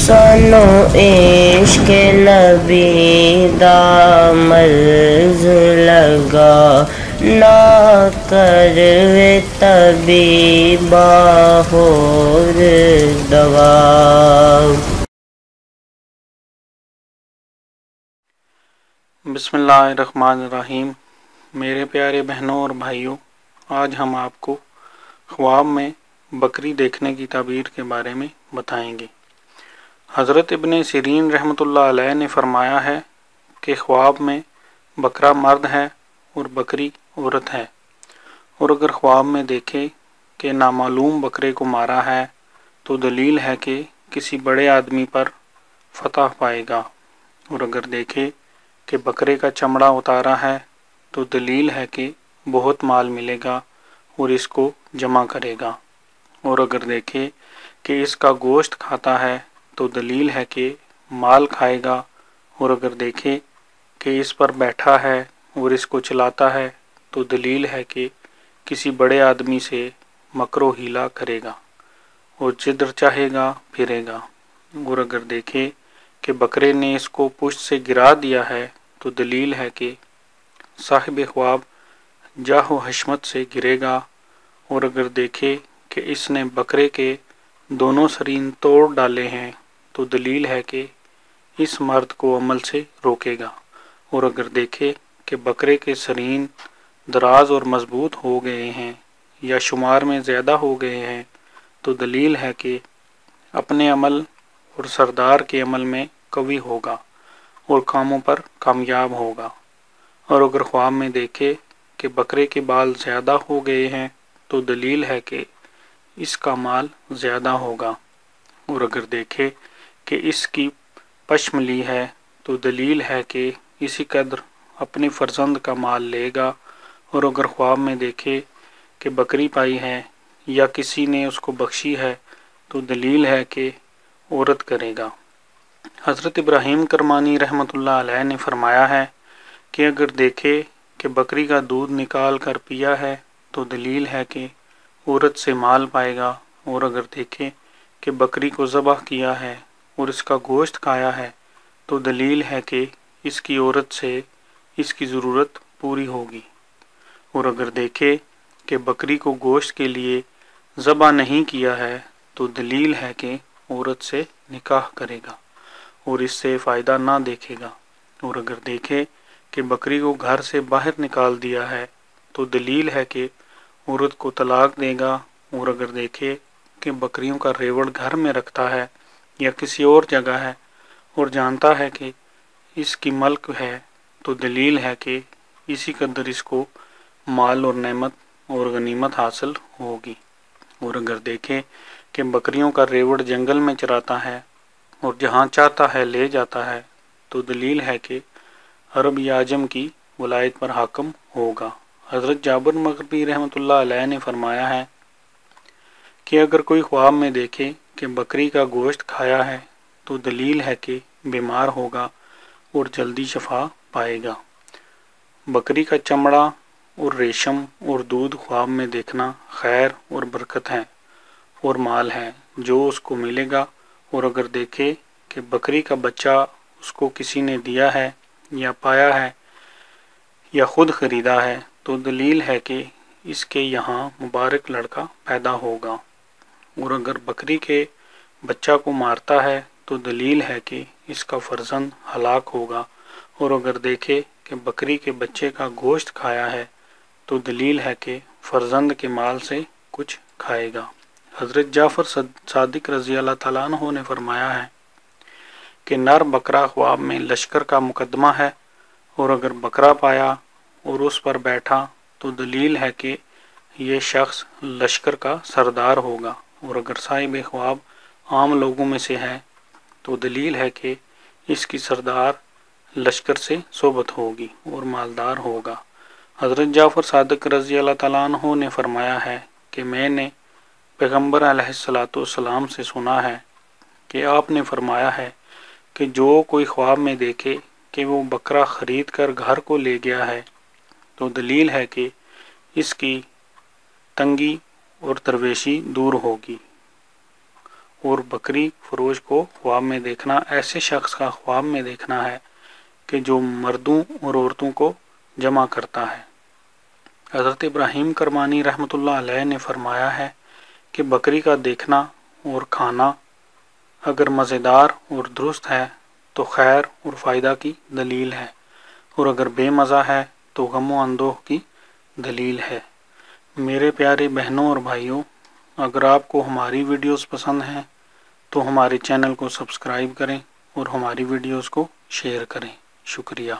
سانو عشق نبی دا مرض لگا، نہ کروے طبیبا ہور دوا۔ بسم اللہ الرحمن الرحیم۔ میرے پیارے بہنوں اور بھائیوں، آج ہم آپ کو خواب میں بکری دیکھنے کی تعبیر کے بارے میں بتائیں گے۔ حضرت ابن سیرین رحمۃ اللہ علیہ نے فرمایا ہے کہ خواب میں بکرا مرد ہے اور بکری عورت ہے، اور اگر خواب میں دیکھے کہ نامعلوم بکرے کو مارا ہے تو دلیل ہے کہ کسی بڑے آدمی پر فتح پائے گا، اور اگر دیکھے کہ بکرے کا چمڑا اتارا ہے تو دلیل ہے کہ بہت مال ملے گا اور اس کو جمع کرے گا، اور اگر دیکھے کہ اس کا گوشت کھاتا ہے تو دلیل ہے کہ مال کھائے گا، اور اگر دیکھے کہ اس پر بیٹھا ہے اور اس کو چلاتا ہے تو دلیل ہے کہ کسی بڑے آدمی سے مکر و حیلہ کرے گا اور جدھر چاہے گا پھرے گا، اور اگر دیکھے کہ بکرے نے اس کو پشت سے گرا دیا ہے تو دلیل ہے کہ صاحب خواب جاہ و حشمت سے گرے گا، اور اگر دیکھے کہ اس نے بکرے کے دونوں سرین توڑ ڈالے ہیں تو دلیل ہے کہ اس مرد کو عمل سے روکے گا، اور اگر دیکھے کہ بکرے کے سرین دراز اور مضبوط ہو گئے ہیں یا شمار میں زیادہ ہو گئے ہیں تو دلیل ہے کہ اپنے عمل اور سردار کے عمل میں قوی ہوگا اور کاموں پر کامیاب ہوگا، اور اگر خواب میں دیکھے کہ بکرے کے بال زیادہ ہو گئے ہیں تو دلیل ہے کہ اس کا مال زیادہ ہوگا، اور اگر دیکھے کہ اس کی پشم لی ہے تو دلیل ہے کہ اسی قدر اپنی فرزند کا مال لے گا، اور اگر خواب میں دیکھے کہ بکری پائی ہے یا کسی نے اس کو بخشی ہے تو دلیل ہے کہ عورت کرے گا۔ حضرت ابراہیم کرمانی رحمۃ اللہ علیہ نے فرمایا ہے کہ اگر دیکھے کہ بکری کا دودھ نکال کر پیا ہے تو دلیل ہے کہ عورت سے مال پائے گا، اور اگر دیکھے کہ بکری کو ذبح کیا ہے اور اس کا گوشت کھایا ہے تو دلیل ہے کہ اس کی عورت سے اس کی ضرورت پوری ہوگی، اور اگر دیکھے کہ بکری کو گوشت کے لیے ذبح نہیں کیا ہے تو دلیل ہے کہ عورت سے نکاح کرے گا اور اس سے فائدہ نہ دیکھے گا، اور اگر دیکھے کہ بکری کو گھر سے باہر نکال دیا ہے تو دلیل ہے کہ عورت کو طلاق دے گا، اور اگر دیکھے کہ بکریوں کا ریوڑ گھر میں رکھتا ہے یا کسی اور جگہ ہے اور جانتا ہے کہ اس کی ملک ہے تو دلیل ہے کہ اسی قدر اس کو مال اور نعمت اور غنیمت حاصل ہوگی، اور اگر دیکھے کہ بکریوں کا ریوڑ جنگل میں چراتا ہے اور جہاں چاہتا ہے لے جاتا ہے تو دلیل ہے کہ عرب یا عجم کی ولایت پر حاکم ہوگا۔ حضرت جابر مغربی رحمۃ اللہ علیہ نے فرمایا ہے کہ اگر کوئی خواب میں دیکھے کہ بکری کا گوشت کھایا ہے تو دلیل ہے کہ بیمار ہوگا اور جلدی شفا پائے گا۔ بکری کا چمڑا اور ریشم اور دودھ خواب میں دیکھنا خیر اور برکت ہے اور مال ہے جو اس کو ملے گا، اور اگر دیکھے کہ بکری کا بچہ اس کو کسی نے دیا ہے یا پایا ہے یا خود خریدا ہے تو دلیل ہے کہ اس کے یہاں مبارک لڑکا پیدا ہوگا، اور اگر بکری کے بچہ کو مارتا ہے تو دلیل ہے کہ اس کا فرزند ہلاک ہوگا، اور اگر دیکھے کہ بکری کے بچے کا گوشت کھایا ہے تو دلیل ہے کہ فرزند کے مال سے کچھ کھائے گا۔ حضرت جعفر صادق رضی اللہ تعالیٰ عنہ نے فرمایا ہے کہ نر بکرا خواب میں لشکر کا مقدمہ ہے، اور اگر بکرا پایا اور اس پر بیٹھا تو دلیل ہے کہ یہ شخص لشکر کا سردار ہوگا، اور اگر صاحب خواب عام لوگوں میں سے ہے تو دلیل ہے کہ اس کی سردار لشکر سے صحبت ہوگی اور مالدار ہوگا۔ حضرت جعفر صادق رضی اللہ تعالیٰ عنہ نے فرمایا ہے کہ میں نے پیغمبر علیہ الصلاۃ والسلام سے سنا ہے کہ آپ نے فرمایا ہے کہ جو کوئی خواب میں دیکھے کہ وہ بکرا خرید کر گھر کو لے گیا ہے تو دلیل ہے کہ اس کی تنگی اور درویشی دور ہوگی، اور بکری فروش کو خواب میں دیکھنا ایسے شخص کا خواب میں دیکھنا ہے کہ جو مردوں اور عورتوں کو جمع کرتا ہے۔ حضرت ابراہیم کرمانی رحمۃ اللہ علیہ نے فرمایا ہے کہ بکری کا دیکھنا اور کھانا اگر مزیدار اور درست ہے تو خیر اور فائدہ کی دلیل ہے، اور اگر بے مزہ ہے تو غم و اندوہ کی دلیل ہے۔ میرے پیارے بہنوں اور بھائیوں، اگر آپ کو ہماری ویڈیوز پسند ہیں تو ہمارے چینل کو سبسکرائب کریں اور ہماری ویڈیوز کو شیئر کریں۔ شکریہ۔